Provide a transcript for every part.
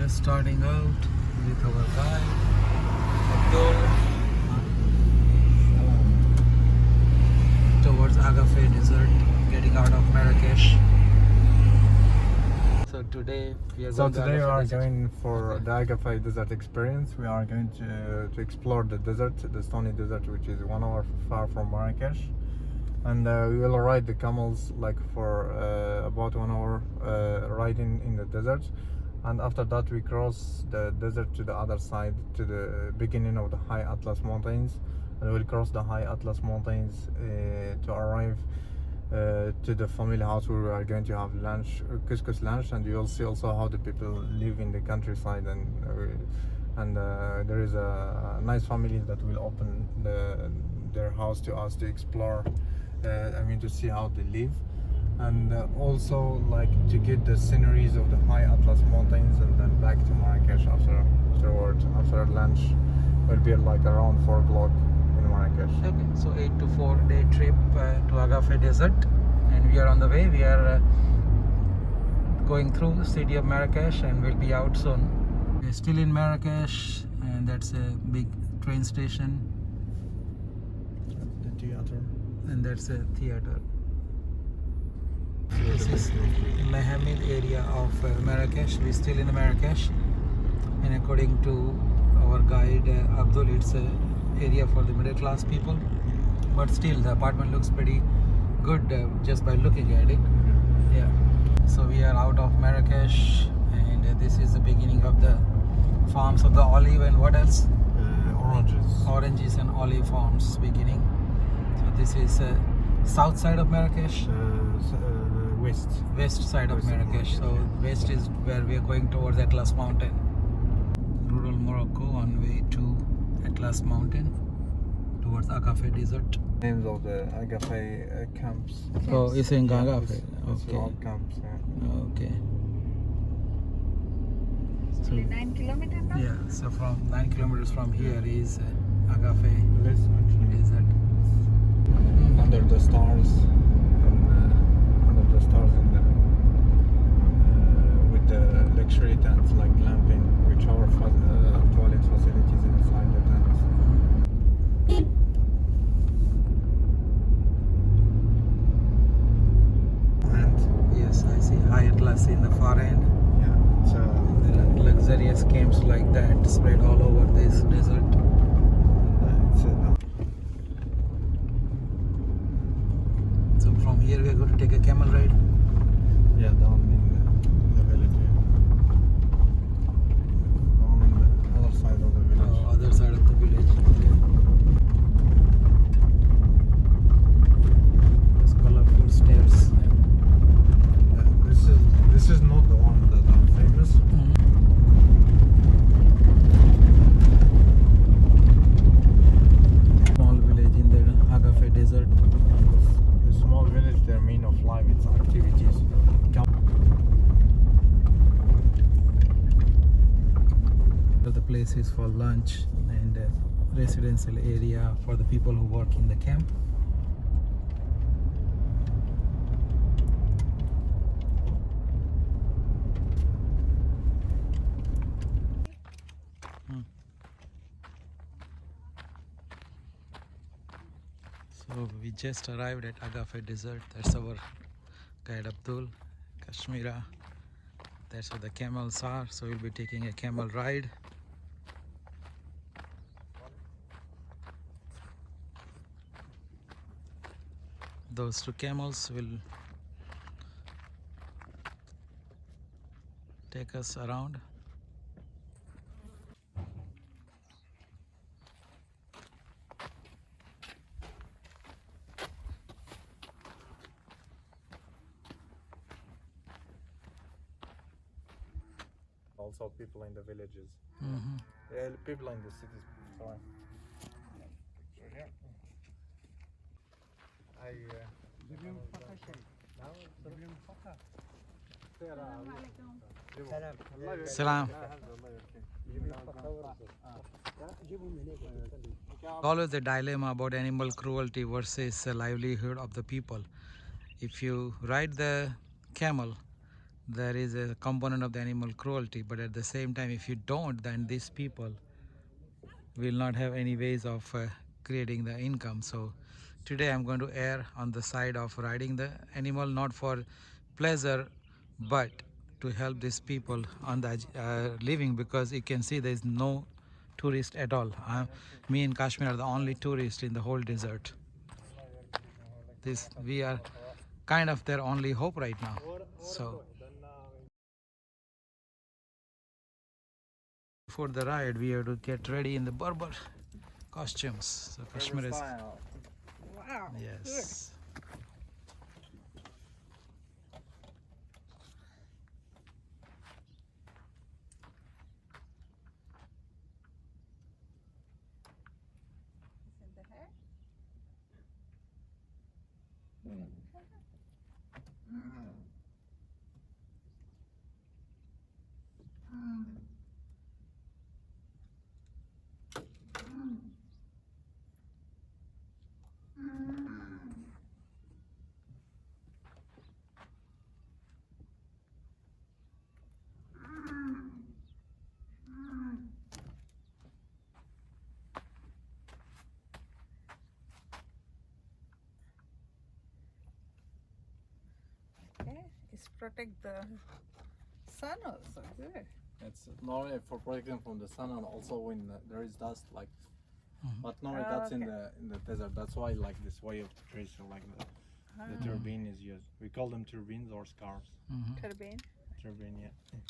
just starting out with our guide, Abdul, towards Agafay desert, getting out of Marrakech. So today we are going for the Agafay desert experience. We are going to explore the desert, the stony desert, which is 1 hour far from Marrakech. And we will ride the camels like for about 1 hour riding in the desert. And after that we cross the desert to the other side, to the beginning of the High Atlas Mountains. And we'll cross the High Atlas Mountains to arrive to the family house where we are going to have lunch, couscous lunch, and you'll see also how the people live in the countryside. And there is a nice family that will open their house to us to explore. To see how they live, and also like to get the sceneries of the High Atlas Mountains, and then back to Marrakech after lunch. Will be like around 4 o'clock in Marrakech. Okay, so 8 to 4 day trip to Agafay desert, and we are on the way. We are going through the city of Marrakech, and we'll be out soon. We're still in Marrakech, and that's a big train station. The theater. And that's a theater. This is Mohammed area of Marrakech. We're still in Marrakech, and according to our guide Abdul, it's a area for the middle class people, but still the apartment looks pretty good just by looking at it. Yeah, so we are out of Marrakech, and this is the beginning of the farms of the olive, and what else? Oranges and olive farms beginning. This is south side of Marrakech? West side of Marrakech. So west is where we are going towards Atlas Mountain. Rural Morocco on way to Atlas Mountain towards Agafay desert. Names of the Agafay camps. Oh, it's in Agafay. Okay. All camps. Yeah. Okay. So 9 kilometers now? Yeah. So from 9 kilometers from here is Agafay Less actually. desert. Under the stars, with the luxury tents like glamping, which are toilet facilities inside the tents. And yes, I see High Atlas in the far end. Yeah, it's There are luxurious camps like that spread all over this desert. So from here we are going to take a camel ride. Yeah, down in the village. Down on the other side of the village. Oh, other side of the village. Okay. There's colorful stairs. Yeah, this is not the one that are famous. Small village in the Agafay desert. The small village, their mean of life, its activities. The place is for lunch and residential area for the people who work in the camp. So we just arrived at Agafay desert. That's our guide Abdul, Kashmira. That's where the camels are. So we'll be taking a camel ride. Those 2 camels will take us around. Also people in the villages. Mm-hmm. Yeah, people in the cities. Sorry. Salam. Always a dilemma about animal cruelty versus the livelihood of the people. If you ride the camel, there is a component of the animal cruelty, but at the same time, if you don't, then these people will not have any ways of creating the income. So today I'm going to err on the side of riding the animal, not for pleasure, but to help these people on the living, because you can see there is no tourist at all. Me and Kashmir are the only tourists in the whole desert. This we are kind of their only hope right now. So for the ride, we have to get ready in the Berber costumes. So Kashmir is Wow. yes. Good. Is it the hair? Okay. It's protect the sun also. Good. It's not only for protecting from the sun and also when there is dust, like. Mhm. But normally that's in Okay. the desert. That's why like this way of tracer, like the turbine is used. We call them turbines or scarves. Mhm. Turbine. Turbine, yeah.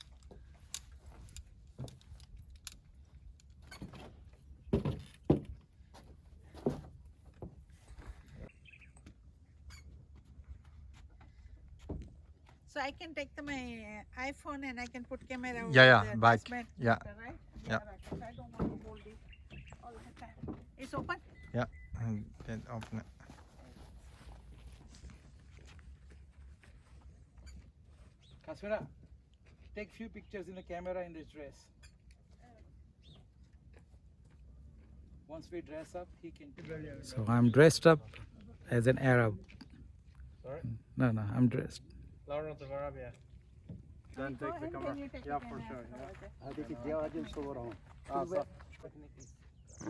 So I can take my iPhone and I can put camera over Yeah, the back. dustbin Yeah. filter, right? Yeah. Right. I don't want to hold it all the time. It's open. Yeah. And then open it. Kasmira, take few pictures in the camera in this dress. Once we dress up, he can. So I'm dressed up as an Arab. Sorry? No, I'm dressed. Lawrence of Arabia. Then Go take the ahead, camera. then you take Yeah, it for and sure. afterwards. Yeah. So,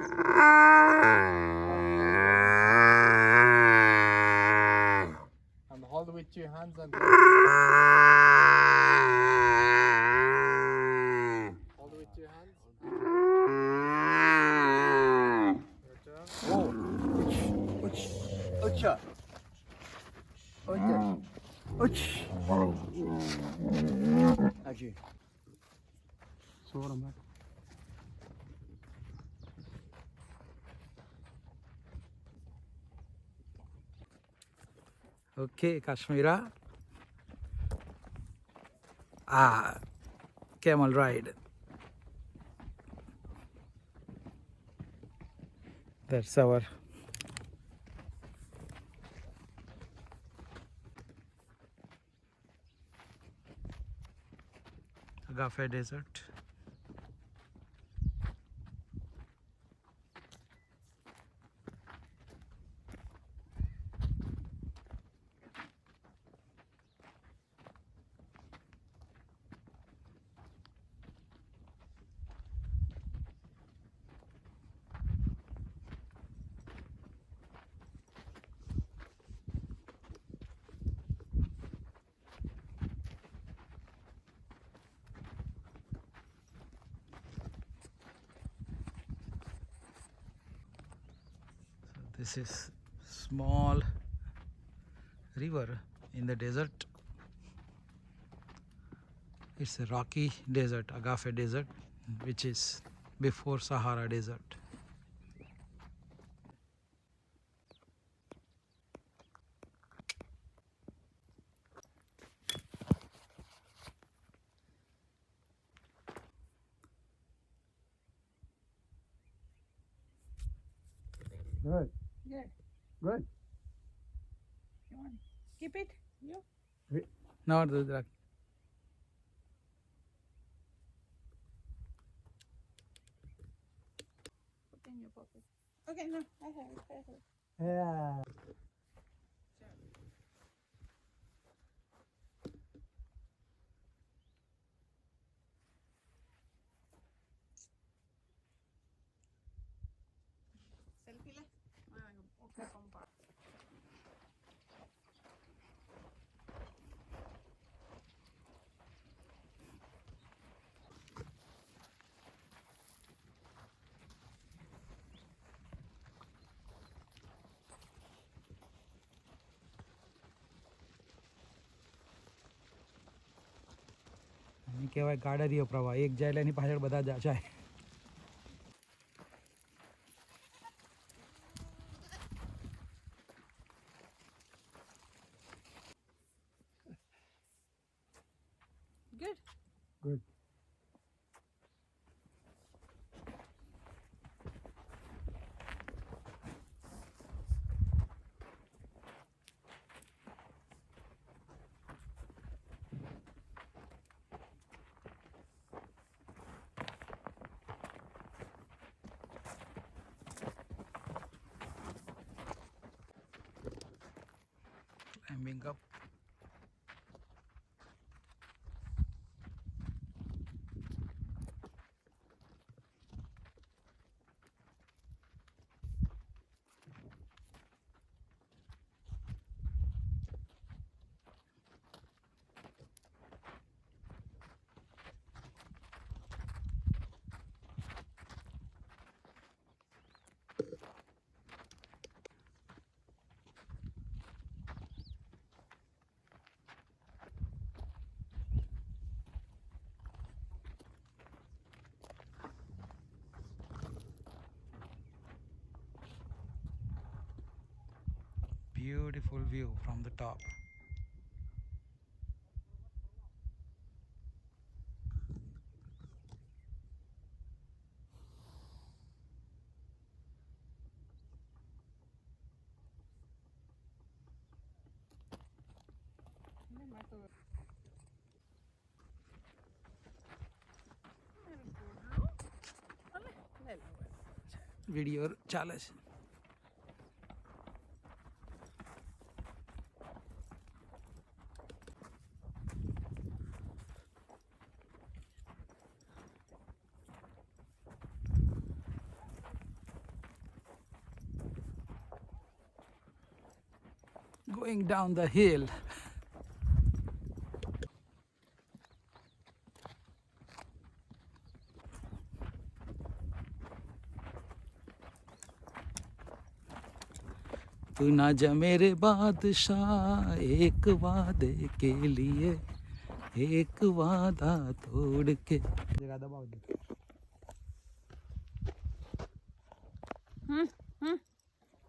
and hold with two hands and hold with two hands. Okay, Kashmira. Camel ride. That's our Agafay desert. This is small river in the desert. It's a rocky desert, Agafay desert, which is before Sahara desert. Good. Good. Good. You want keep it? You? Now the Put in your pocket. Okay, no, I have it. I have it. Yeah. કહેવાય ગાડરીયો પ્રવાહ, એક જાય એટલે એની પાછળ બધા જાય. Good. Good. Climbing up. Beautiful view from the top. Video ચાલે છે. Going down the hill. तू ना जा मेरे बादशाह एक वादे के लिए एक वादा तोड़ के. जगह दबाओ दे.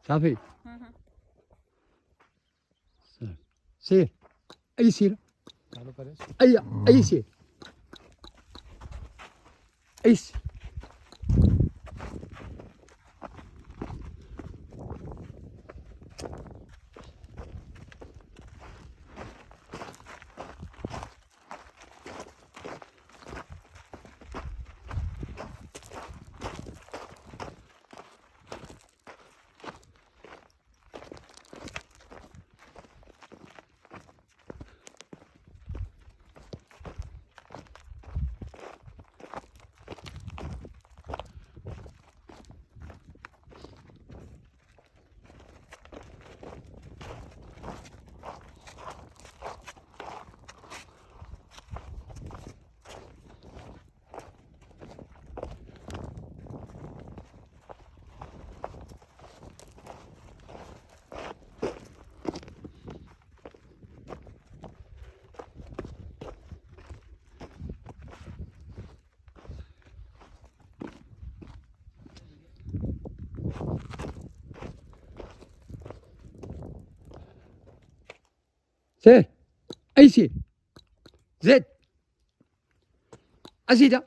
Safi. See. Are you see? ચાલુ કરે છે. Are you see? Is. See. Are you see? Z. Asida.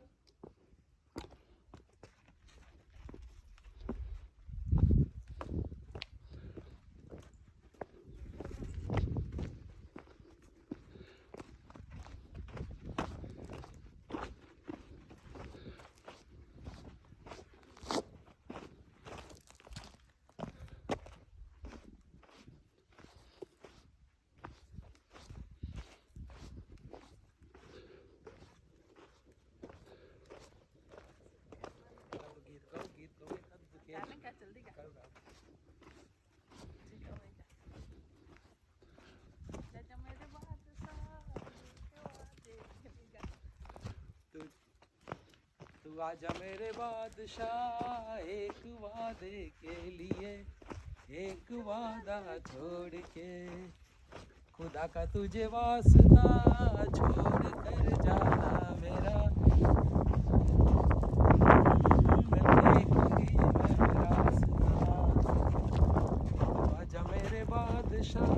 तू आजा मेरे बादशाह एक वादे के लिए एक वादा छोड़ के खुदा का तुझे वास्ता छोड़ कर जाना मेरा देखूंगी मैं रास्ता आजा मेरे बादशाह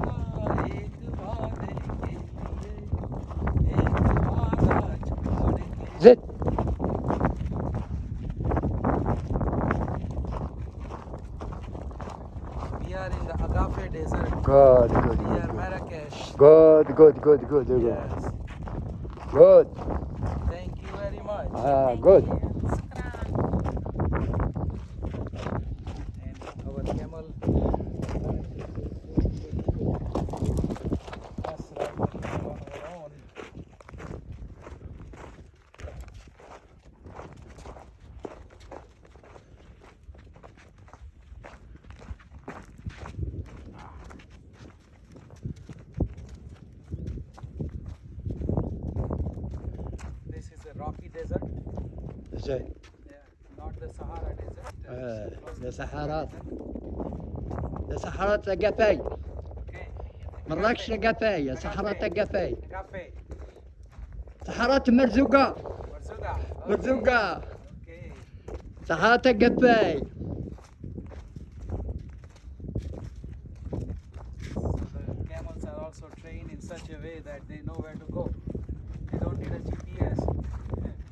एक वादे के लिए एक वादा छोड़ के زد. We are in the Agafay desert. Good, good, We are good. Marrakech. Good, good, good, good, good. Yes. Good. Thank you very much. Good. Shukran. And our camel. Us riding on our own. This is a rocky desert. زين. Yeah, not the Sahara desert. Close to ده the صحارات. desert. ده صحارات أجافي. Okay. مراكش أجافي. يا صحارات أجافي. Agafay. صحارات مرزوقة. Marzuga. مرزوقة. Okay. صحارات أجافي. The camels are also trained in such a way that they know where to go. They don't need a GPS. Good, good.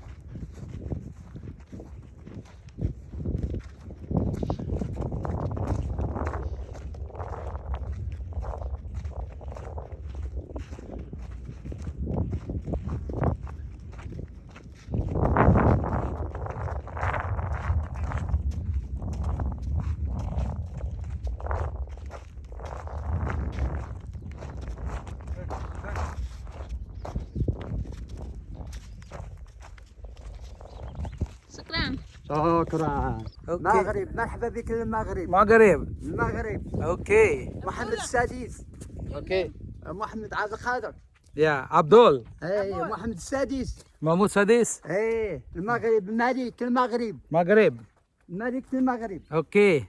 Shukran. شكرا. Okay. مغرب مرحبا بك للمغرب. Maghreb. المغرب. Okay. محمد السادس. Okay. محمد عبد القادر. Yeah. Abdul. ايه محمد السادس. Mahmoud Sadis. ايه المغرب الملك المغرب. Maghreb. ملك المغرب. Okay.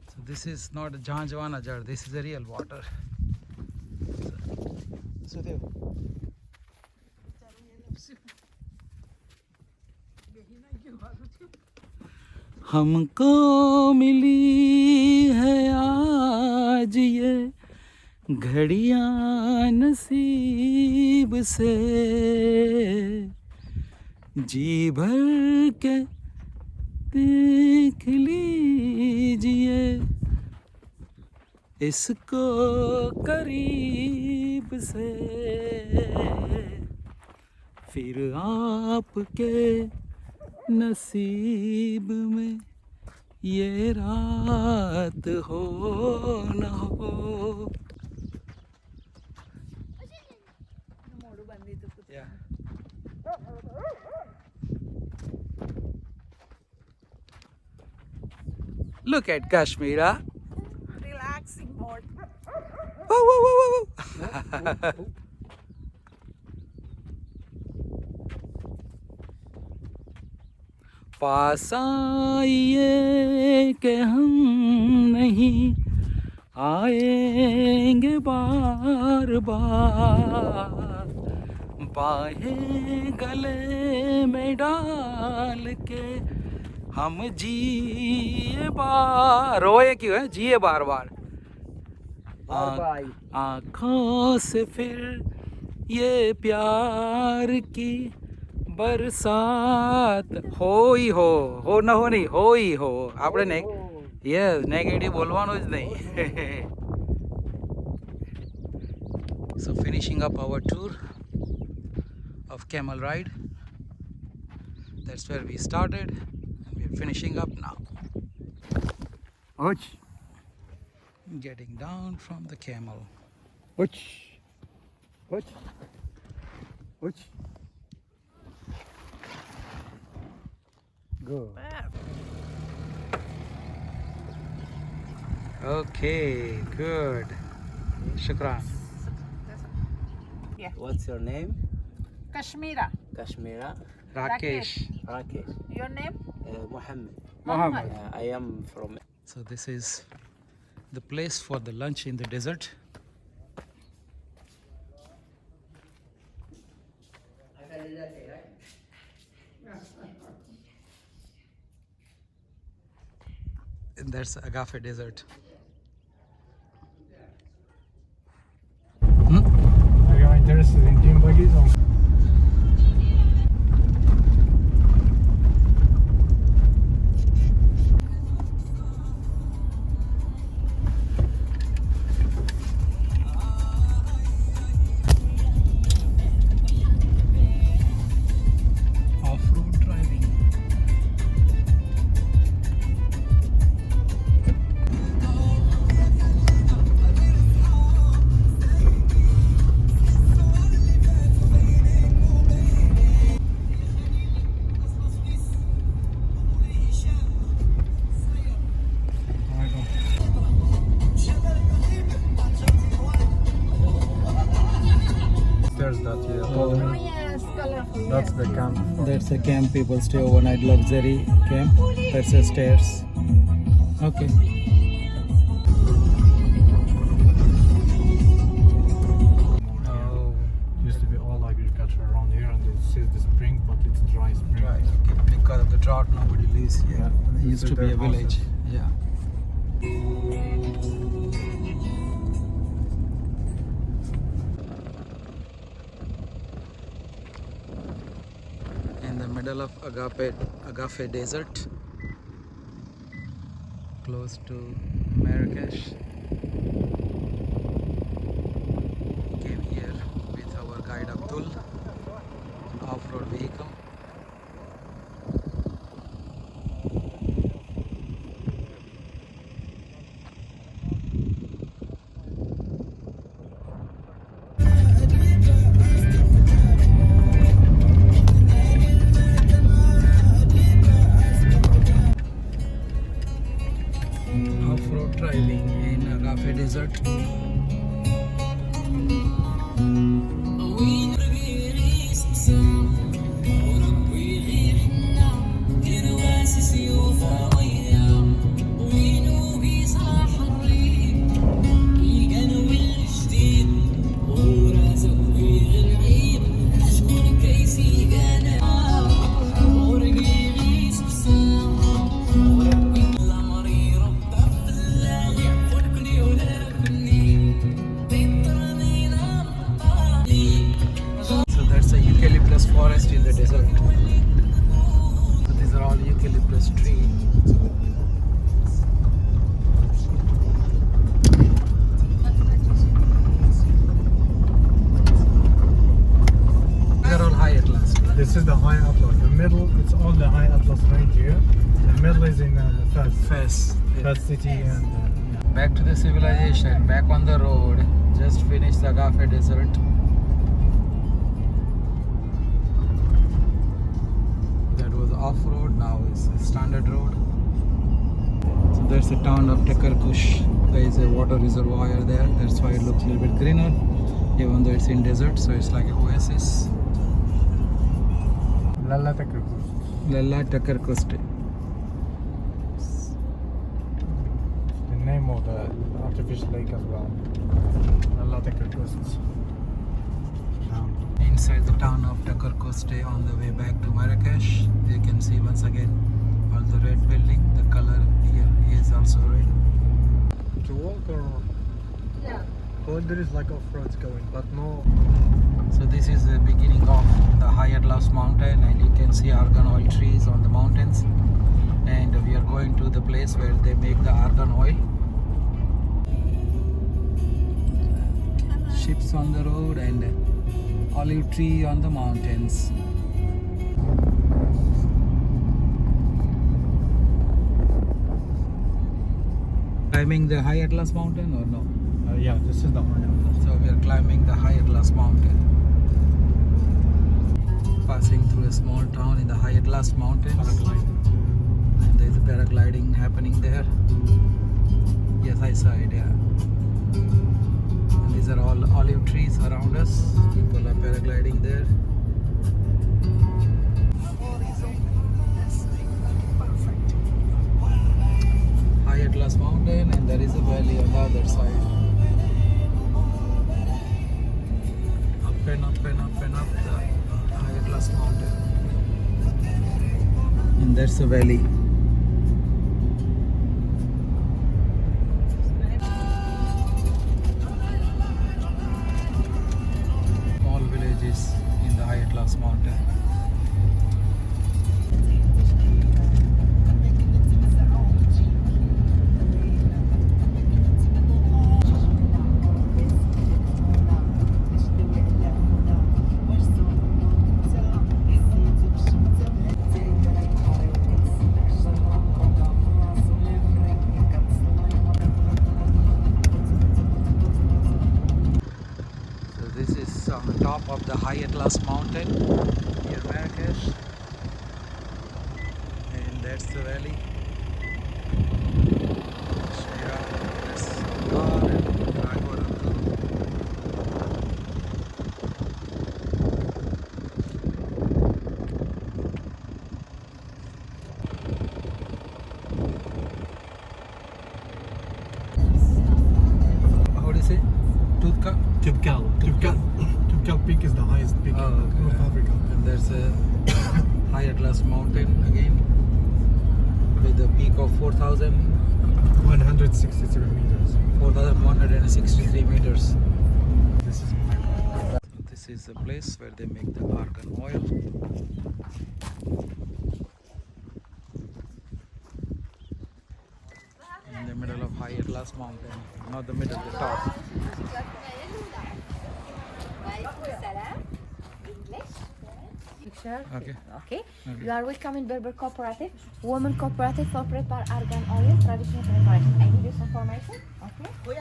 So this is not a Janjwana jar. This is a real water. So there. हमको मिली है आज ये घड़ियां नसीब से जी भर के देख लीजिए इसको करीब से फिर आपके नसीब में ये रात हो न हो. Yeah. Look at Kashmira. Relaxing mode. Whoa, whoa, whoa, whoa, whoa. पास आइए कि हम नहीं आएंगे बार बार बाहें गले में डाल के हम जिए बार रोए क्यों है जिए बार बार आँखों से फिर ये प्यार की बरसात हो ही हो न हो नहीं हो ही हो આપણે નેગેટિવ બોલવાનું જ નહીં. So finishing up our tour of camel ride. That's where we started and we're finishing up now. وش Getting down from the camel. وش وش وش. Good. Okay, good. Shukran. What's your name? Kashmira. Kashmira. Rakesh. Rakesh. Your name? Muhammad. Muhammad. I am from. So this is the place for the lunch in the desert. That's Agafay Desert. Are you interested in dune buggies? Off-road driving. Stairs that you Oh told me. yes, colorful. That's the camp. That's a camp. People stay overnight, luxury camp. That's the stairs. Okay. Oh, Used to be all agriculture around here, and this is the spring, but it's dry spring. right. Okay. Because of the drought, nobody lives here. Yeah. It used to be Their a village. houses. Yeah. In the middle of Agafay Desert, close to Marrakech. Came here with our guide Abdul, off-road vehicle. Off-road driving in Agafay Desert. So that's a eucalyptus forest in the desert. So these are all eucalyptus trees. They're all high atlas. This is the high atlas. The middle, it's all the high atlas range here. The middle is in Fez. Fez. Fez city and Back to the civilization, back on the road. Just finished the Agafay Desert. That was off-road, now it's a standard road. So there's the town of Takarkush. There is a water reservoir there. That's why it looks a little bit greener, even though it's in desert. So it's like an oasis. Lalla Takarkush. Lalla Takarkush. The name of the artificial lake as well. Lalla Takarkush. Inside the town of Takarkush on the way back to Marrakech, you can see once again all the red building. The color here is also red. To walk or Yeah. well, there is like off-roads going, but no. So this is the beginning of the High Atlas mountain, and you can see argan oil trees on the mountains. And we are going to the place where they make the argan oil. Ships on the road and olive tree on the mountains. Climbing the High Atlas mountain or no? Yeah, this is the high atlas. So we are climbing the High Atlas mountain. Passing through a small town in the High Atlas mountains. And there's a paragliding happening there. Yes, I saw it, yeah. And these are all olive trees around us. People are paragliding there. High Atlas mountain, and there is a valley on the other side. Up and up and up and up the High Atlas mountain. And that's the valley. is in the high Atlas mountain. So this is on the top of the high Atlas mountain near Marrakech, and that's the valley. Shira, that's Ghar and Raghor Untold. How do you say? Tutka? Kipkal Peak is the highest peak Oh, in okay. North Africa. And there's a high Atlas mountain again with a peak of 163 meters. 4,163 meters. This is Morocco. This is the place where they make the argan oil. In the middle of high Atlas mountain, not the middle, the top. Picture. Okay. Okay. Okay. You are welcome in Berber Cooperative, Women Cooperative for prepare argan oil, traditional preparation. I give you some information. Okay.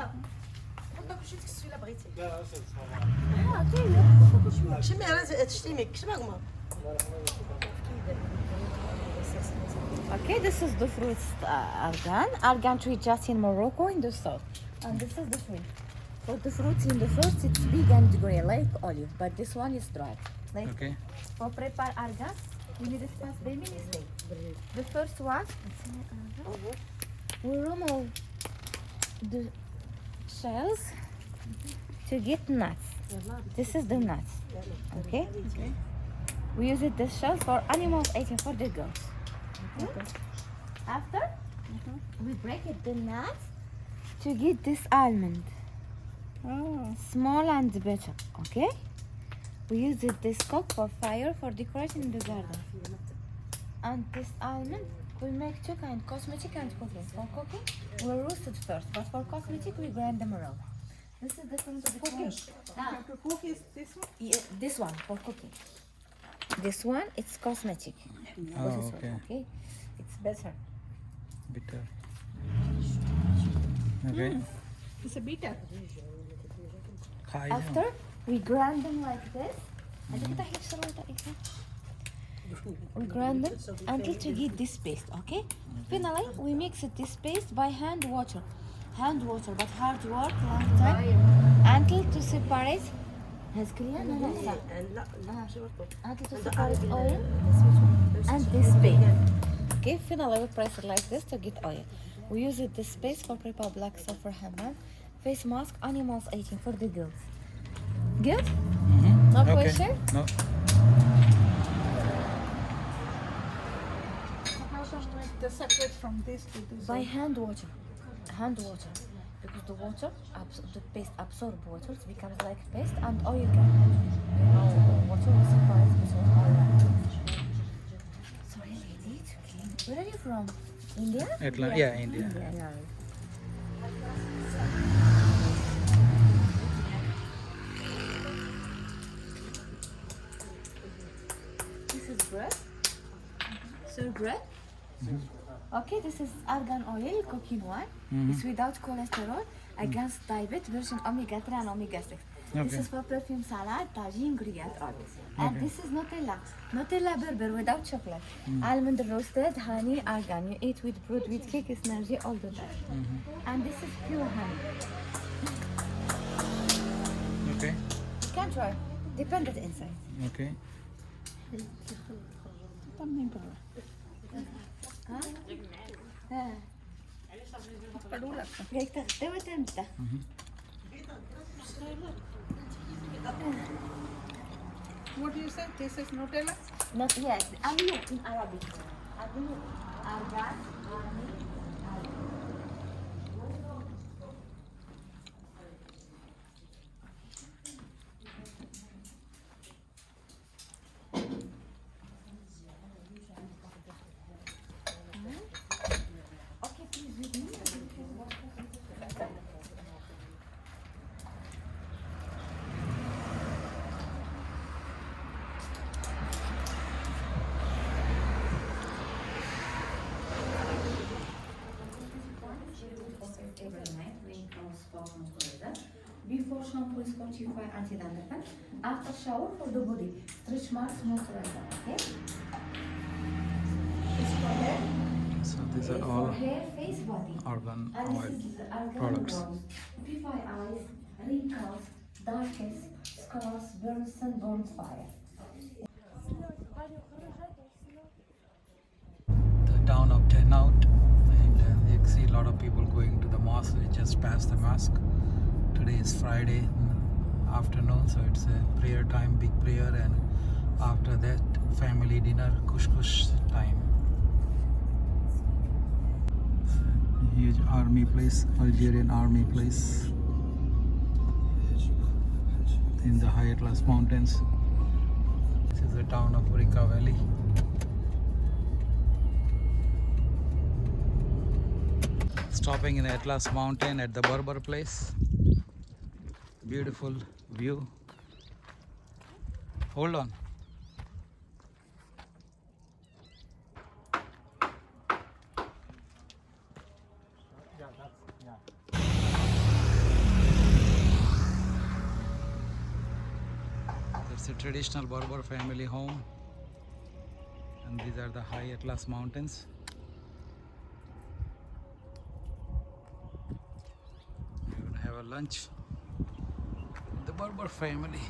Okay, this is the fruits argan. Argan tree just in Morocco in the south. And this is the tree. For the fruits in the first, it's big and grey like olive, but this one is dry. Like Okay. for prepare argan, we need to pass the mini step. The first one, we remove the shells to get nuts. This is the nuts. Okay? We use it the shell for animals eating for the girls. Okay? After, we break it the nuts to get this almond. Small and better. Okay? We use it this cook for fire for decoration in the garden. And this almond, we make two kinds, cosmetic and cooking. For cooking, we roast it first, but for cosmetic, we grind them around. This is different to cooking. Now, To cook is this one? yeah, this one for cooking. This one, it's cosmetic. Oh, This one, okay. okay? It's better. Bitter. Okay. It's a bitter. Khai After, we grind them like this. We grind them until to get this paste, okay? Finally, we mix it this paste by hand water. Hand water, but hard work, long time. Until to separate. Has clear? No, no, no. Until to separate oil and this paste. Okay, finally we press it like this to get oil. We use it this paste for prepare black sulfur handbag, face mask, animals eating for the girls. Good? No Okay. question? No. How can we make the separate from this to this? By hand water. Hand water. Because the water, the paste absorbs water, it becomes like paste and oil can. You know, water will separate between oil and paste. Sorry, lady, it's okay. Where are you from? India? Yeah, India. Yeah. This is bread. So bread. Okay, this is argan oil, cooking one. It's without cholesterol, against diabetes, version omega-3 and omega-6. This Okay. is for perfume salad, tagine, gruyere oil. And this is Nutella. Nutella Berber without chocolate. Almond roasted, honey, argan. You eat with bread, with cake, it's energy all the time. And this is pure honey. Okay. You can try. Dependent inside. Okay. هيك تغطي وتمتى. What do you say? This is Nutella? Not yes, Amir in Arabic. Amir, argan, honey, Spotify anti-dandruff. After shower for the body, stretch marks moisturizer. Okay. It's for hair. So these are For all hair, face, body. argan And oil this is argan products. bronze. Purify eyes, wrinkles, darkness, scars, burns, sunburns, fire. The town of Tenout, and you can see a lot of people going to the mosque. We just passed the mosque. Today is Friday afternoon, so it's a prayer time, big prayer, and after that family dinner, couscous time. Huge army place, Algerian army place in the high Atlas mountains. This is the town of Rika Valley. Stopping in Atlas mountain at the Berber place. Beautiful view. Hold on. It's a traditional Berber family home, and these are the high Atlas mountains. We're gonna have a lunch with the Berber family.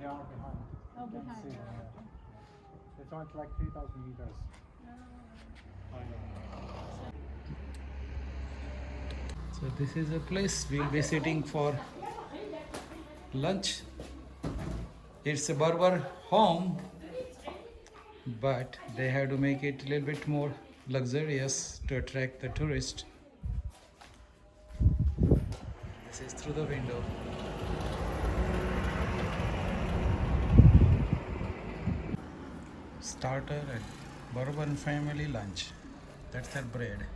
they are behind. Oh, You can behind, see them, oh, yeah. It's only like 3,000 meters higher. So this is a place we'll be sitting for lunch. It's a Berber home, but they have to make it a little bit more luxurious to attract the tourist. This is through the window. Starter at Berber family lunch. That's their bread.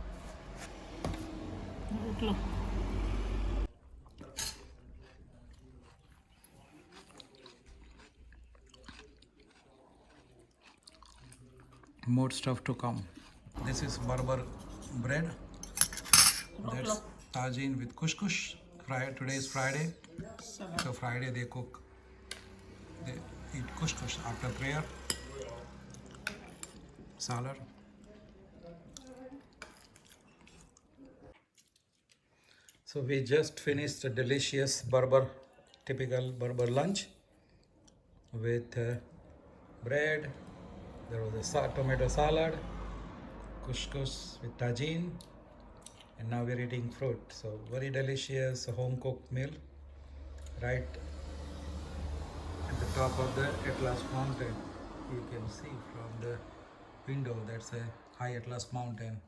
More stuff to come. This is Berber bread. That's tagine with couscous. Today is Friday. So Friday they eat couscous after prayer. Salad. So we just finished a delicious typical Berber lunch with bread. There was a tomato salad, couscous with tagine, and now we're eating fruit. So very delicious home cooked meal right at the top of the Atlas mountain. You can see from the window that's a high Atlas mountain.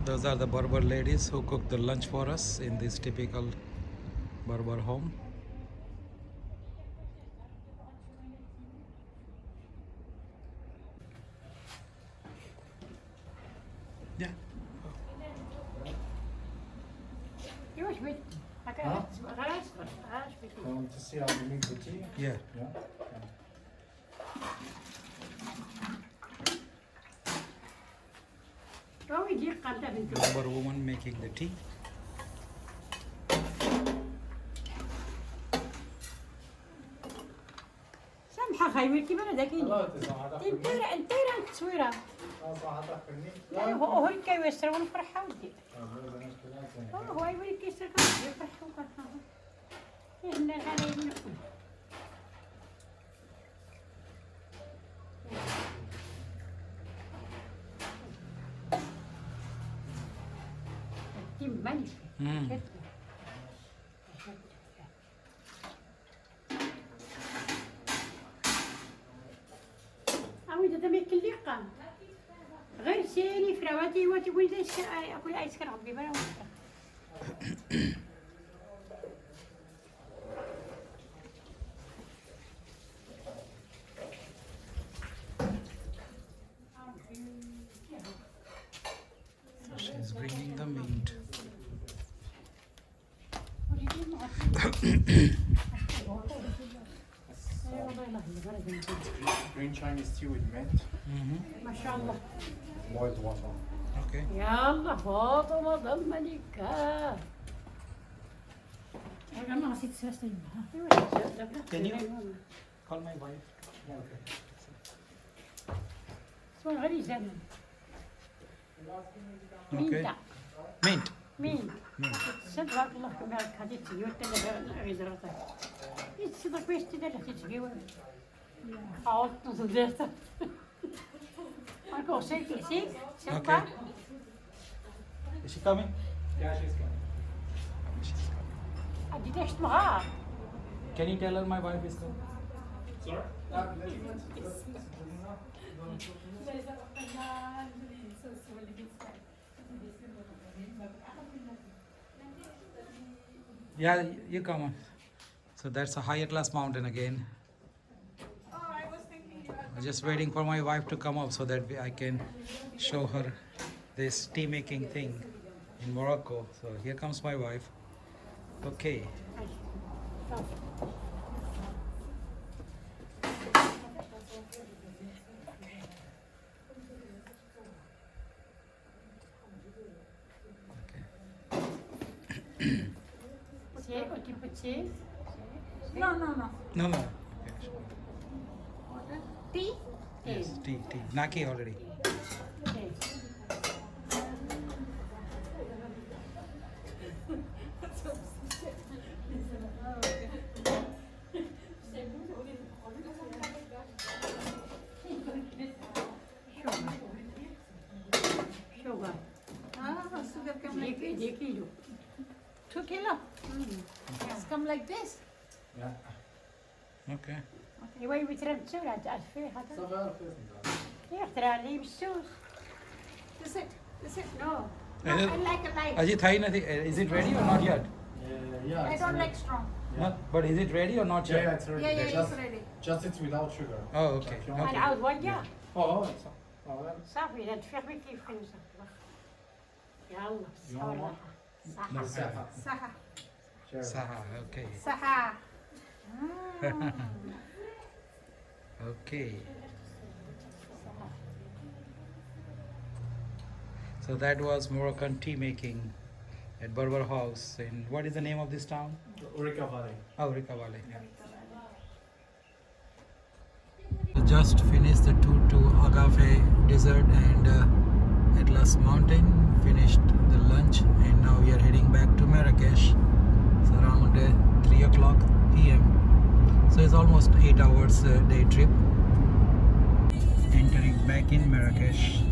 Those are the Berber ladies who cook the lunch for us in this typical Berber home. Yeah. Want to see how we make the tea? Yeah. Yeah. Berber woman making the tea. سامحة خايويلتي ما هذاك انتيرا التصويرة هو اللي كيوسر ونفرحها ودي هو يولي كيسر كنفرحها وكنفرحها هنا الغنايم Mm. أوي ده ميك اللي قام غير سيني فراواتي وتقول ذا أقول أيس كان عبي برا So she's bringing the mint. Green Chinese tea with mint, ما شاء الله boiled water. Okay. يلا فاطمة ضمنك أنا ما نسيت سلسلة Can you call my wife? سوى غير زمن Okay. Mint. مين؟ صدق الله كبارك هذه تجيو تلا غيزرتك يتصدق بيش تدلا تجيو حاولت تصدقت أنا سيك Okay. سيك Is she coming? أدي ليش تبغى Can you tell her my wife is coming? Yeah, you come on. So that's a high Atlas mountain again. I'm just waiting for my wife to come up so that I can show her this tea making thing in Morocco. So here comes my wife. Okay. Okay. Cheese, or you put cheese? No, no, no. No, no. Water. Tea? Yes, tea. Naki already. Okay. Sugar. Ah, sugar come like this. 2 kilo. 2 kilo. It's come like this. Okay. ايوا يترم تسول عاد فيه هذا يخترع لي بالسوس This it. This it. نو No, I like it light. Ajit, hai nathi. Is it ready or not yet? Yeah, I don't like strong. No, but is it ready or not yet? it's ready. Yeah, just, it's ready. Just it's without sugar. Oh, okay. If you want Okay. نعاود وجه Oh, it's صافي اذا تفرمي كيف خمسة يلا You want one? صح No, Saha. Saha. Okay. Saha. Okay. So that was Moroccan tea making at Berber House. And what is the name of this town? Urika Valley. Oh, Rika Valley. Just finished the tour to Agafay Desert and Atlas Mountain. Finished the lunch and now we are heading back to Marrakech. It's around 3 o'clock p.m. So it's almost 8 hours day trip. Entering back in Marrakech.